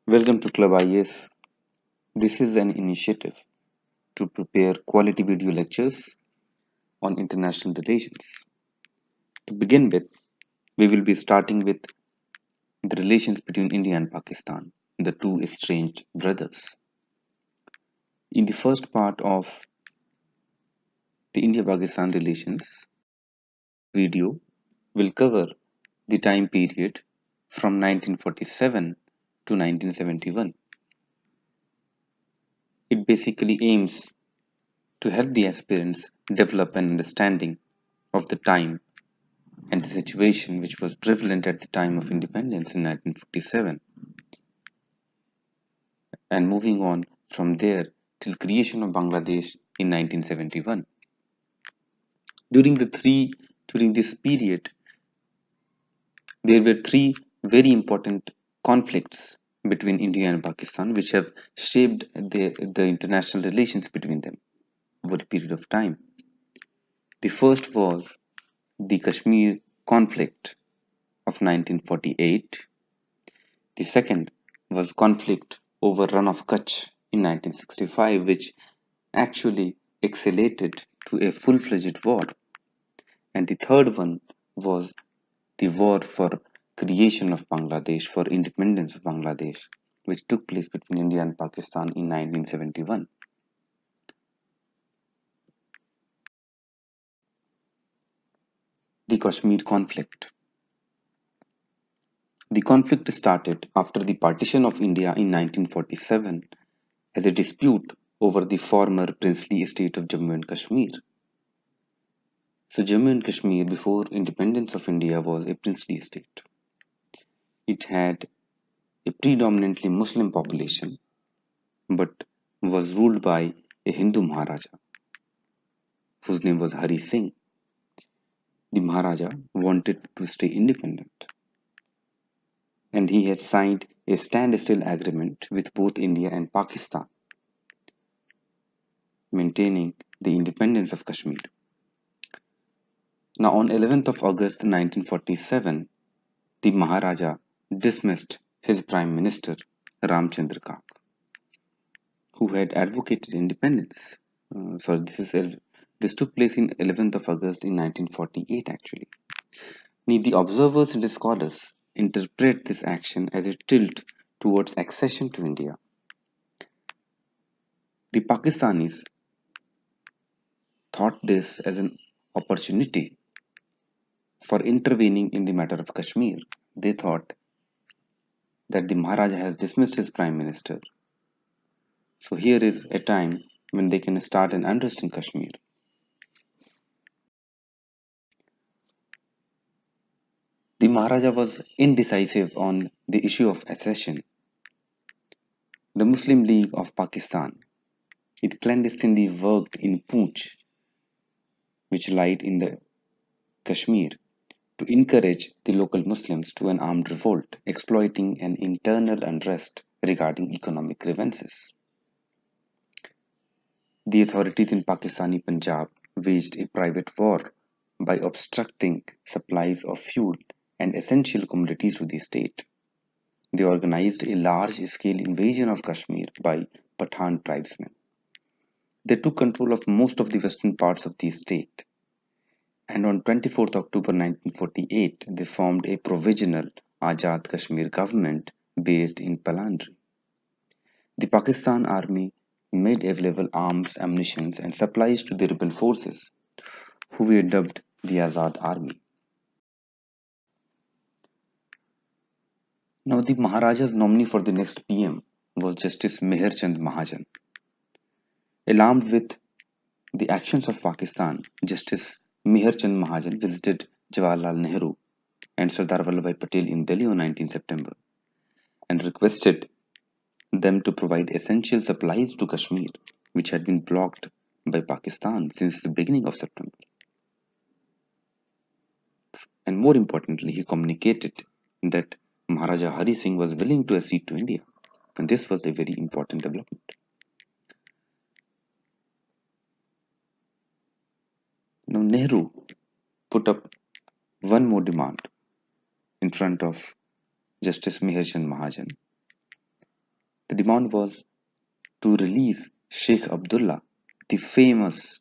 Welcome to ClubIAS. This is an initiative to prepare quality video lectures on international relations. To begin with, we will be starting with the relations between India and Pakistan, the two estranged brothers. In the first part of the India-Pakistan relations video, we'll cover the time period from 1947 to 1971. It basically aims to help the aspirants develop an understanding of the time and the situation which was prevalent at the time of independence in 1947, and moving on from there till creation of Bangladesh in 1971. During during this period, there were three very important conflicts between India and Pakistan which have shaped the international relations between them over a period of time. The first was the Kashmir conflict of 1948. The second was conflict over run of Kutch in 1965, which actually escalated to a full-fledged war. And the third one was the war for creation of Bangladesh, for independence of Bangladesh, which took place between India and Pakistan in 1971. The Kashmir conflict. The conflict started after the partition of India in 1947 as a dispute over the former princely state of Jammu and Kashmir. So Jammu and Kashmir before independence of India was a princely state. It had a predominantly Muslim population but was ruled by a Hindu Maharaja whose name was Hari Singh. The Maharaja wanted to stay independent and he had signed a standstill agreement with both India and Pakistan, maintaining the independence of Kashmir. Now, on 11th of August 1947, the Maharaja dismissed his Prime Minister Ramchandra Kak, who had advocated independence. Sorry, this took place in 11th of August in 1948. Actually, the observers and the scholars interpret this action as a tilt towards accession to India. The Pakistanis thought this as an opportunity for intervening in the matter of Kashmir. They thought that the Maharaja has dismissed his Prime Minister. So here is a time when they can start an unrest in Kashmir. The Maharaja was indecisive on the issue of accession. The Muslim League of Pakistan, it clandestinely worked in Poonch, which lied in the Kashmir, to encourage the local Muslims to an armed revolt, exploiting an internal unrest regarding economic grievances. The authorities in Pakistani Punjab waged a private war by obstructing supplies of fuel and essential commodities to the state. They organized a large-scale invasion of Kashmir by Pathan tribesmen. They took control of most of the western parts of the state, and on 24th October 1948, they formed a provisional Azad Kashmir government based in Palandri. The Pakistan Army made available arms, ammunition, and supplies to the rebel forces, who were dubbed the Azad Army. Now, the Maharaja's nominee for the next PM was Justice Meher Chand Mahajan. Alarmed with the actions of Pakistan, Justice Meher Chand Mahajan visited Jawaharlal Nehru and Sardar Vallabhbhai Patel in Delhi on 19 September and requested them to provide essential supplies to Kashmir, which had been blocked by Pakistan since the beginning of September. And more importantly, he communicated that Maharaja Hari Singh was willing to accede to India. And this was a very important development. Now, Nehru put up one more demand in front of Justice Meher Chand Mahajan. The demand was to release Sheikh Abdullah, the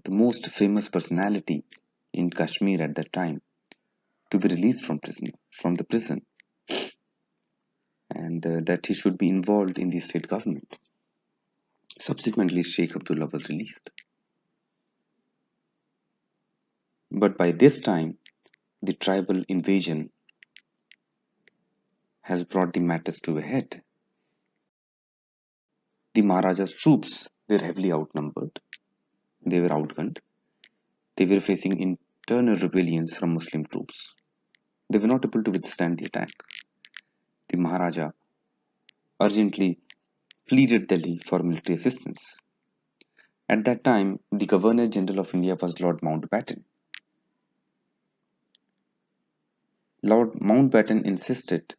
most famous personality in Kashmir at that time, to be released from the prison, and that he should be involved in the state government. Subsequently, Sheikh Abdullah was released. But by this time, the tribal invasion has brought the matters to a head. The Maharaja's troops were heavily outnumbered, they were outgunned, they were facing internal rebellions from Muslim troops. They were not able to withstand the attack. The Maharaja urgently pleaded Delhi for military assistance. At that time, the Governor General of India was Lord Mountbatten. Lord Mountbatten insisted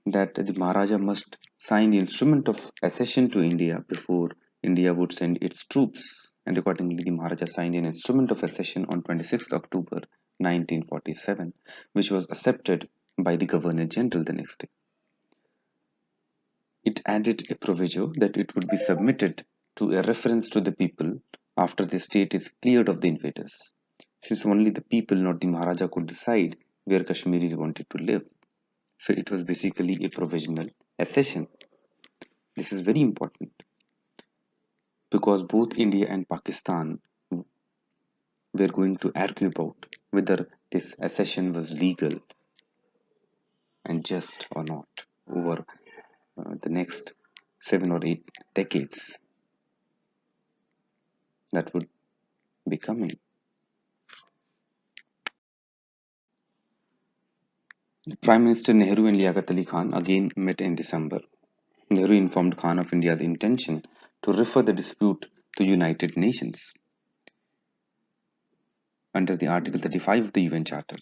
that the Maharaja must sign the instrument of accession to India before India would send its troops, and accordingly the Maharaja signed an instrument of accession on 26th October 1947, which was accepted by the Governor General the next day. It added a proviso that it would be submitted to a reference to the people after the state is cleared of the invaders, since only the people, not the Maharaja, could decide where Kashmiris wanted to live. So it was basically a provisional accession. This is very important because both India and Pakistan were going to argue about whether this accession was legal and just or not over the next 7 or 8 decades that would be coming. Prime Minister Nehru and Liaquat Ali Khan again met in December. Nehru informed Khan of India's intention to refer the dispute to United Nations under the Article 35 of the UN Charter.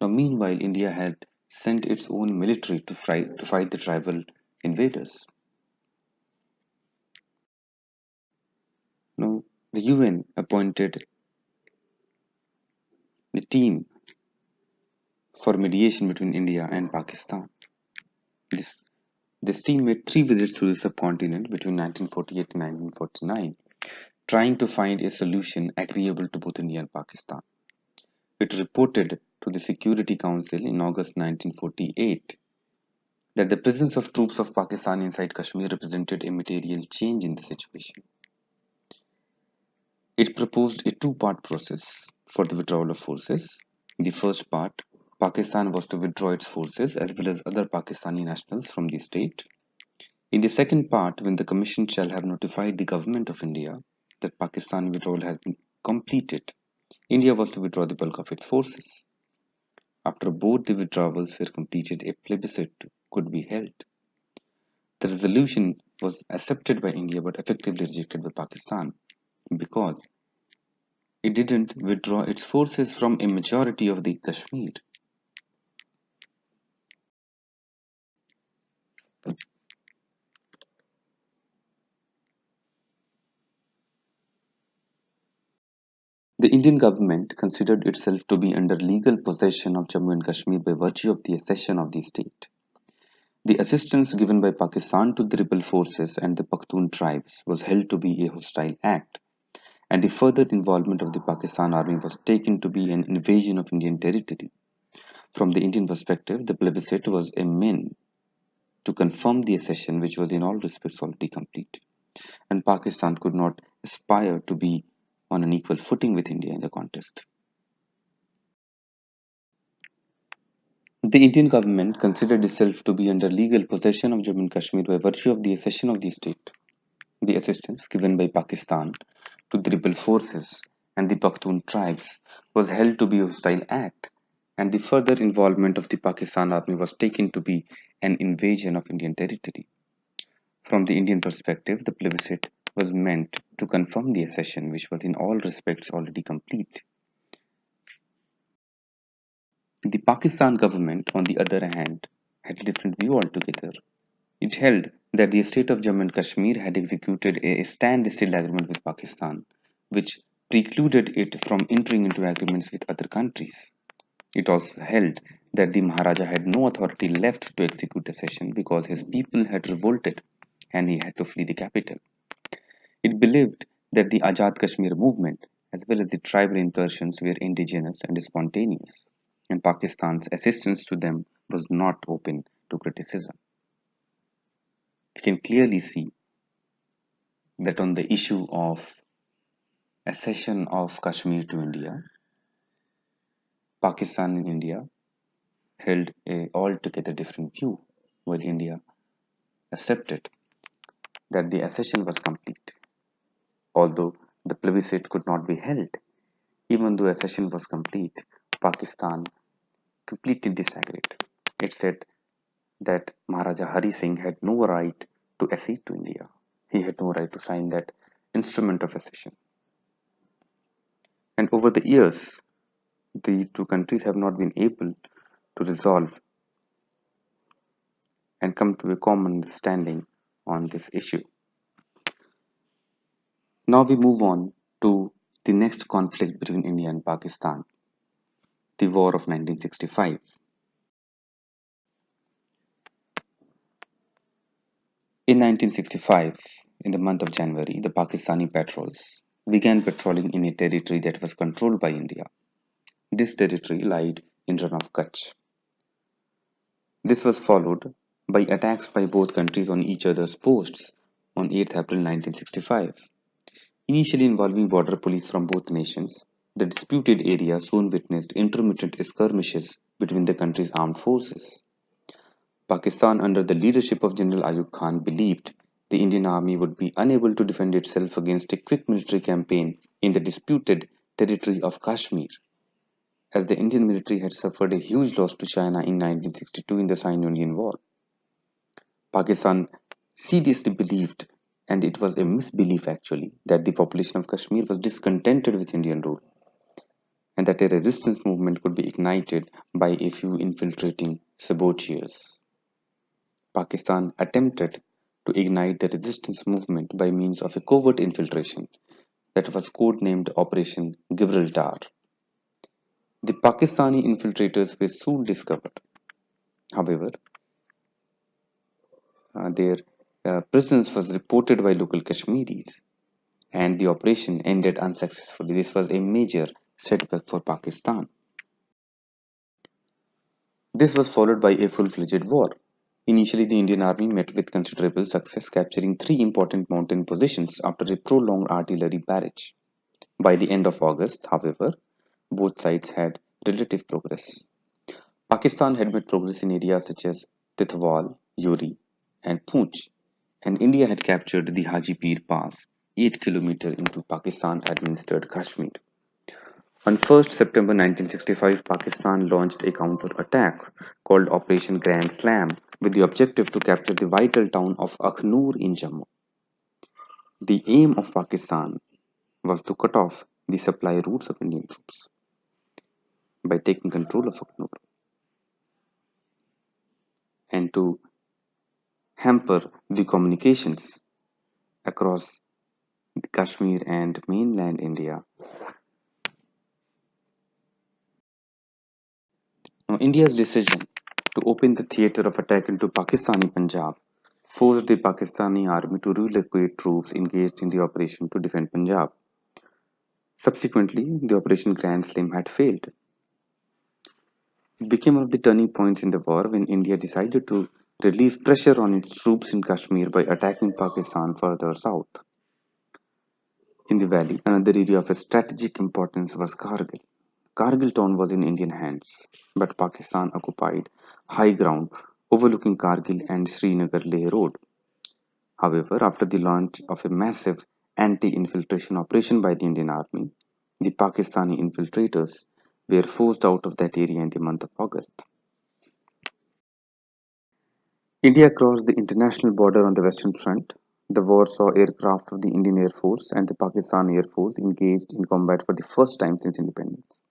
Now, meanwhile, India had sent its own military to fight the tribal invaders. Now, the UN appointed a team for mediation between India and Pakistan. This team made 3 visits to the subcontinent between 1948 and 1949, trying to find a solution agreeable to both India and Pakistan. It reported to the Security Council in August 1948 that the presence of troops of Pakistan inside Kashmir represented a material change in the situation. It proposed a two-part process for the withdrawal of forces. In the first part, Pakistan was to withdraw its forces as well as other Pakistani nationals from the state. In the second part, when the Commission shall have notified the Government of India that Pakistan withdrawal has been completed, India was to withdraw the bulk of its forces. After both the withdrawals were completed, a plebiscite could be held. The resolution was accepted by India but effectively rejected by Pakistan because it didn't withdraw its forces from a majority of the Kashmir. The Indian government considered itself to be under legal possession of Jammu and Kashmir by virtue of the accession of the state. The assistance given by Pakistan to the rebel forces and the Pakhtun tribes was held to be a hostile act, and the further involvement of the Pakistan army was taken to be an invasion of Indian territory. From the Indian perspective, the plebiscite was a means to confirm the accession, which was in all respects already complete, and Pakistan could not aspire to be on an equal footing with India in the contest. The Indian government considered itself to be under legal possession of Jammu and Kashmir by virtue of the accession of the state. The assistance given by Pakistan to the rebel forces and the Pakhtun tribes was held to be a hostile act, and the further involvement of the Pakistan army was taken to be an invasion of Indian territory. From the Indian perspective, the plebiscite was meant to confirm the accession, which was in all respects already complete. The Pakistan government, on the other hand, had a different view altogether. It held that the state of Jammu and Kashmir had executed a standstill agreement with Pakistan, which precluded it from entering into agreements with other countries. It also held that the Maharaja had no authority left to execute the session because his people had revolted and he had to flee the capital. It believed that the Azad Kashmir movement, as well as the tribal incursions, were indigenous and spontaneous, and Pakistan's assistance to them was not open to criticism. We can clearly see that on the issue of accession of Kashmir to India, Pakistan and India held a altogether different view, while India accepted that the accession was complete, although the plebiscite could not be held. Even though accession was complete, Pakistan completely disagreed. It said that Maharaja Hari Singh had no right to accede to India. He had no right to sign that instrument of accession. And over the years, these two countries have not been able to resolve and come to a common understanding on this issue. Now we move on to the next conflict between India and Pakistan, the War of 1965. In 1965, in the month of January, the Pakistani patrols began patrolling in a territory that was controlled by India. This territory lied in Run of Kutch. This was followed by attacks by both countries on each other's posts on 8th April 1965. Initially involving border police from both nations, the disputed area soon witnessed intermittent skirmishes between the country's armed forces. Pakistan, under the leadership of General Ayub Khan, believed the Indian army would be unable to defend itself against a quick military campaign in the disputed territory of Kashmir, as the Indian military had suffered a huge loss to China in 1962 in the Sino-Indian War. Pakistan seriously believed, and it was a misbelief actually, that the population of Kashmir was discontented with Indian rule, and that a resistance movement could be ignited by a few infiltrating saboteurs. Pakistan attempted to ignite the resistance movement by means of a covert infiltration that was codenamed Operation Gibraltar. The Pakistani infiltrators were soon discovered. However, their presence was reported by local Kashmiris, and the operation ended unsuccessfully. This was a major setback for Pakistan. This was followed by a full-fledged war. Initially, the Indian army met with considerable success, capturing three important mountain positions after a prolonged artillery barrage. By the end of August, however, both sides had relative progress. Pakistan had made progress in areas such as Tithwal, Uri, and Poonch, and India had captured the Haji Pir Pass, 8 km into Pakistan-administered Kashmir. On 1st September 1965, Pakistan launched a counter-attack called Operation Grand Slam with the objective to capture the vital town of Akhnur in Jammu. The aim of Pakistan was to cut off the supply routes of Indian troops by taking control of Akhnur and to hamper the communications across Kashmir and mainland India. Now, India's decision to open the theatre of attack into Pakistani Punjab forced the Pakistani army to relocate troops engaged in the operation to defend Punjab. Subsequently, the Operation Grand Slam had failed. It became one of the turning points in the war when India decided to relieve pressure on its troops in Kashmir by attacking Pakistan further south. In the valley, another area of strategic importance was Kargil. Kargil town was in Indian hands, but Pakistan occupied high ground overlooking Kargil and Srinagar Leh Road. However, after the launch of a massive anti-infiltration operation by the Indian Army, the Pakistani infiltrators were forced out of that area in the month of August. India crossed the international border on the Western Front. The war saw aircraft of the Indian Air Force and the Pakistan Air Force engaged in combat for the first time since independence.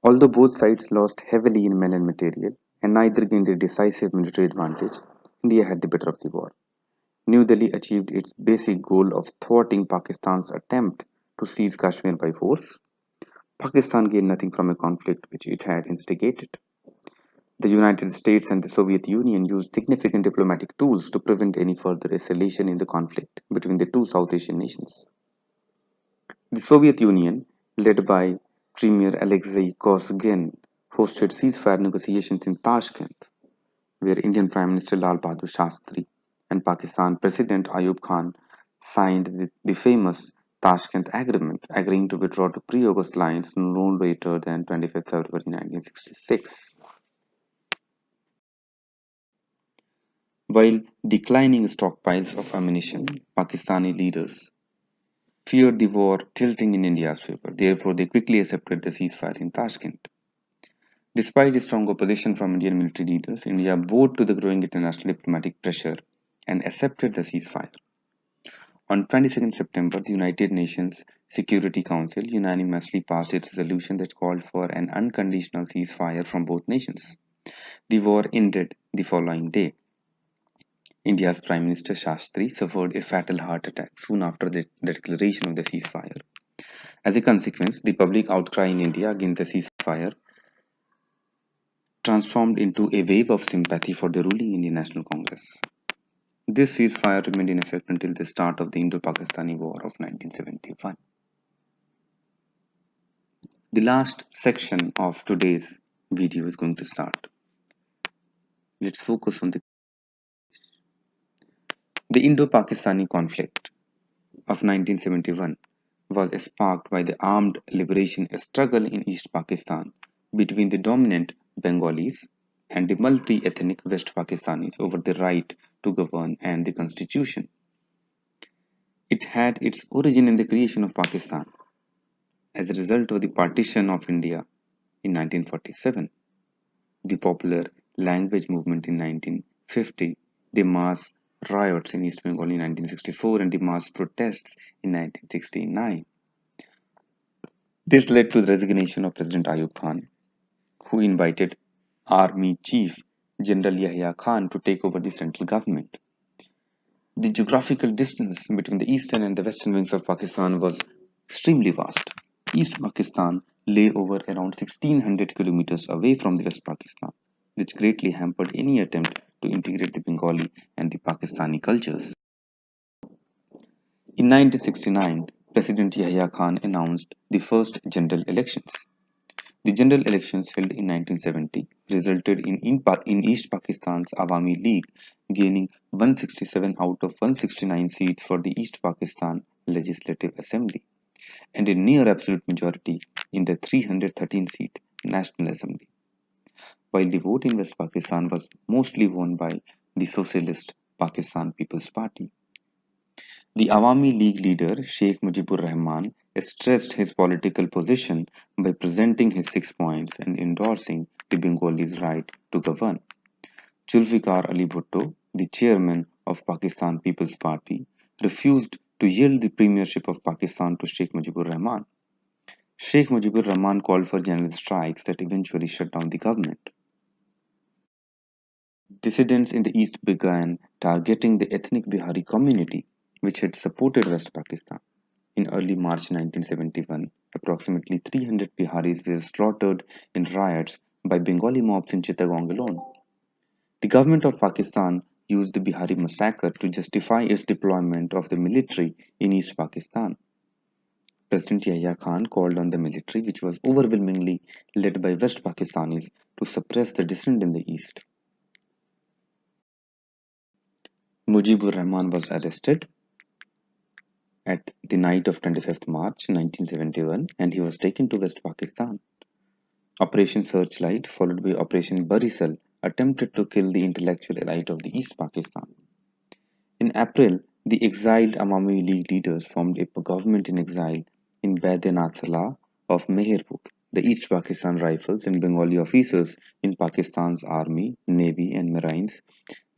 Although both sides lost heavily in men and material, and neither gained a decisive military advantage, India had the better of the war. New Delhi achieved its basic goal of thwarting Pakistan's attempt to seize Kashmir by force. Pakistan gained nothing from a conflict which it had instigated. The United States and the Soviet Union used significant diplomatic tools to prevent any further escalation in the conflict between the two South Asian nations. The Soviet Union, led by Premier Alexei Kosygin, hosted ceasefire negotiations in Tashkent, where Indian Prime Minister Lal Bahadur Shastri and Pakistan President Ayub Khan signed the famous Tashkent Agreement, agreeing to withdraw to pre-August lines no later than 25 February 1966. While declining stockpiles of ammunition, Pakistani leaders feared the war tilting in India's favor. Therefore, they quickly accepted the ceasefire in Tashkent. Despite strong opposition from Indian military leaders, India bowed to the growing international diplomatic pressure and accepted the ceasefire. On 22nd September, the United Nations Security Council unanimously passed a resolution that called for an unconditional ceasefire from both nations. The war ended the following day. India's Prime Minister Shastri suffered a fatal heart attack soon after the declaration of the ceasefire. As a consequence, the public outcry in India against the ceasefire transformed into a wave of sympathy for the ruling Indian National Congress. This ceasefire remained in effect until the start of the Indo-Pakistani War of 1971. The last section of today's video is going to start. Let's focus on the Indo-Pakistani conflict of 1971 was sparked by the armed liberation struggle in East Pakistan between the dominant Bengalis and the multi-ethnic West Pakistanis over the right to govern and the constitution. It had its origin in the creation of Pakistan as a result of the partition of India in 1947, the popular language movement in 1950, the mass riots in East Bengal in 1964, and the mass protests in 1969. This led to the resignation of President Ayub Khan, who invited Army Chief General Yahya Khan to take over the central government. The geographical distance between the eastern and the western wings of Pakistan was extremely vast. East Pakistan lay over around 1600 kilometers away from the West Pakistan, which greatly hampered any attempt to integrate the Bengali and the Pakistani cultures. In 1969, President Yahya Khan announced the first general elections. The general elections held in 1970 resulted in East Pakistan's Awami League gaining 167 out of 169 seats for the East Pakistan Legislative Assembly and a near absolute majority in the 313-seat National Assembly, while the vote in West Pakistan was mostly won by the Socialist Pakistan People's Party. The Awami League leader Sheikh Mujibur Rahman stressed his political position by presenting his 6 points and endorsing the Bengalis' right to govern. Zulfikar Ali Bhutto, the chairman of Pakistan People's Party, refused to yield the premiership of Pakistan to Sheikh Mujibur Rahman. Sheikh Mujibur Rahman called for general strikes that eventually shut down the government. Dissidents in the east began targeting the ethnic Bihari community, which had supported West Pakistan. In early March 1971, approximately 300 Biharis were slaughtered in riots by Bengali mobs in Chittagong alone. The government of Pakistan used the Bihari massacre to justify its deployment of the military in East Pakistan. President Yahya Khan called on the military, which was overwhelmingly led by West Pakistanis, to suppress the dissent in the east. Mujibur Rahman was arrested at the night of 25th March 1971 and he was taken to West Pakistan. Operation Searchlight, followed by Operation Barisal, attempted to kill the intellectual elite of the East Pakistan. In April, the exiled Awami League leaders formed a government in exile in Baidyanathla of Meherpur. The East Pakistan Rifles and Bengali officers in Pakistan's army, navy and marines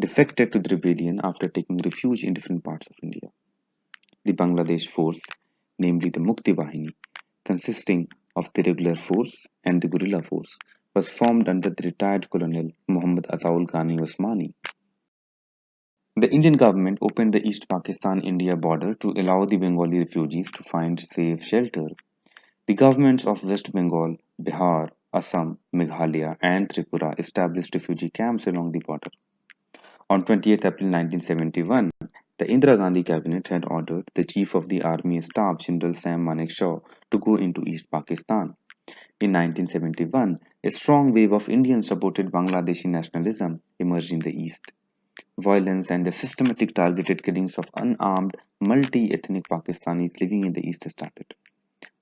defected to the rebellion after taking refuge in different parts of India. The Bangladesh force, namely the Mukti Bahini, consisting of the regular force and the guerrilla force, was formed under the retired Colonel Muhammad Ataul Ghani Osmani. The Indian government opened the East Pakistan-India border to allow the Bengali refugees to find safe shelter. The governments of West Bengal, Bihar, Assam, Meghalaya, and Tripura established refugee camps along the border. On 28 April 1971, the Indira Gandhi cabinet had ordered the Chief of the Army Staff, General Sam Manekshaw, to go into East Pakistan. In 1971, a strong wave of Indian-supported Bangladeshi nationalism emerged in the East. Violence and the systematic targeted killings of unarmed, multi-ethnic Pakistanis living in the East started.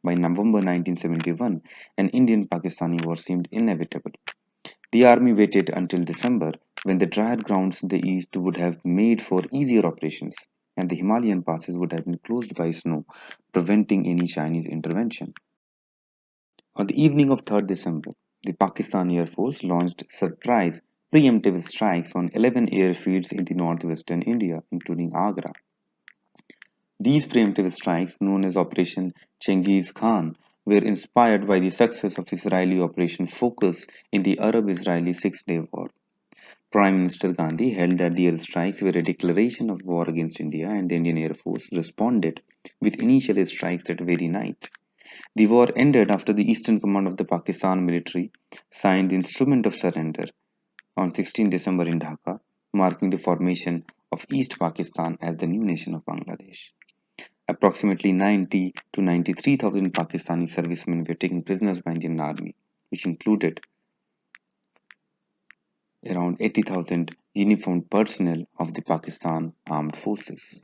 By November 1971, an Indian-Pakistani war seemed inevitable. The army waited until December, when the drier grounds in the east would have made for easier operations, and the Himalayan passes would have been closed by snow, preventing any Chinese intervention. On the evening of 3rd December, the Pakistan Air Force launched surprise preemptive strikes on 11 airfields in the northwestern India, including Agra. These preemptive strikes, known as Operation Chengiz Khan, were inspired by the success of Israeli Operation Focus in the Arab-Israeli Six-Day War. Prime Minister Gandhi held that the airstrikes were a declaration of war against India, and the Indian Air Force responded with initial airstrikes that very night. The war ended after the Eastern Command of the Pakistan military signed the Instrument of Surrender on 16 December in Dhaka, marking the formation of East Pakistan as the new nation of Bangladesh. Approximately 90 to 93,000 Pakistani servicemen were taken prisoners by Indian Army, which included around 80,000 uniformed personnel of the Pakistan Armed Forces.